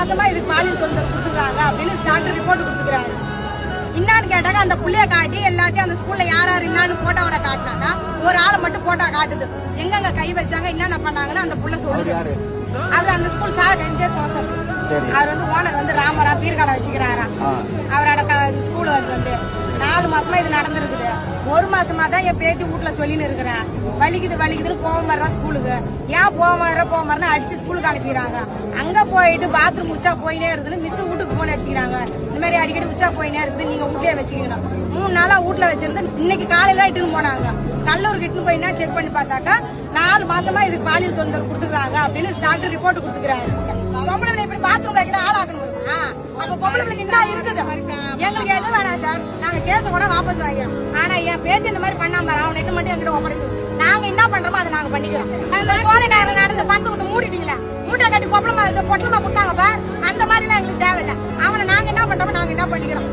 மாசமா இதுக்கு பாலியல் தொந்தரவு கொடுத்துருக்காங்க அப்படின்னு டாக்டர் ரிப்போர்ட் கொடுத்துக்கிறாரு. இன்னான்னு கேட்டாங்க, அந்த புள்ளைய காட்டி எல்லாத்தையும் அந்த ஸ்கூல்ல யார் இன்னான்னு போட்டோட காட்டினாங்க. ஒரு ஆளை மட்டும் போட்டோ காட்டுது. எங்கெங்க கை வச்சாங்க, என்னென்ன பண்ணாங்கன்னு அந்த புள்ள சொல்லுது. அவர் அந்த ஸ்கூல் சார் செஞ்சே சோசல். அவர் ஓனர் ராமரா பீர்கடை வச்சுக்கிறாரா. அவரோட ஸ்கூல் வந்து 4 மாசமா இது நடந்திருக்குது. 1 மாசமா தான் என் பேத்தி வீட்டுல சொல்லின்னு இருக்கிறேன். வலிக்குதுன்னு போக மாறா ஸ்கூலுக்கு. ஏன் போக மாறன்னு அடிச்சு ஸ்கூலுக்கு அனுப்பிக்கிறாங்க. அங்க போயிட்டு பாத்ரூம் உச்சா போயினே இருக்குதுன்னு மிஸ் வீட்டுக்கு போன் அடிச்சுக்கிறாங்க. இந்த மாதிரி அடிக்கடி உச்சா போயினே இருக்குது, நீங்க வீட்லயே வச்சுக்கணும். 3 நாளா வீட்டுல வச்சிருந்து இன்னைக்கு காலையில இட்டுன்னு போனாங்க. கல்லூருக்கு இட்டுன்னு போய் என்ன செக் பண்ணி பார்த்தாக்கா 4 மாசமா இதுக்கு பாலியல் தொந்தரவு கொடுத்துக்கிறாங்க அப்படின்னு டாக்டர் ரிப்போர்ட் கொடுத்துக்கிறாரு. பொம்பளை இப்படி பாத்ரூம் வைக்கிற ஆளாக்கணும். அப்ப பொம்பளை நின்னா இருக்குது. எங்களுக்கு எதுவும் வேணாம் சார், நாங்க கேஸ கூட வாபஸ் வாங்கிக்கிறோம். ஆனா என் பேச்சு இந்த மாதிரி பண்ணாம அவன் நெட்டு மட்டும் எங்கிட்ட ஒப்படைச்சு நாங்க என்ன பண்றோமோ அதை நாங்க பண்ணிக்கிறோம். அந்த கோலை நேரம் நடந்து பணத்தை கொடுத்து மூடிட்டீங்களா, மூட்டை கட்டி பொட்டலமா கொடுத்தாங்க. அந்த மாதிரி எல்லாம் எங்களுக்கு தேவையில்லை. அவனை நாங்க என்ன பண்றோமோ நாங்க என்ன பண்ணிக்கிறோம்.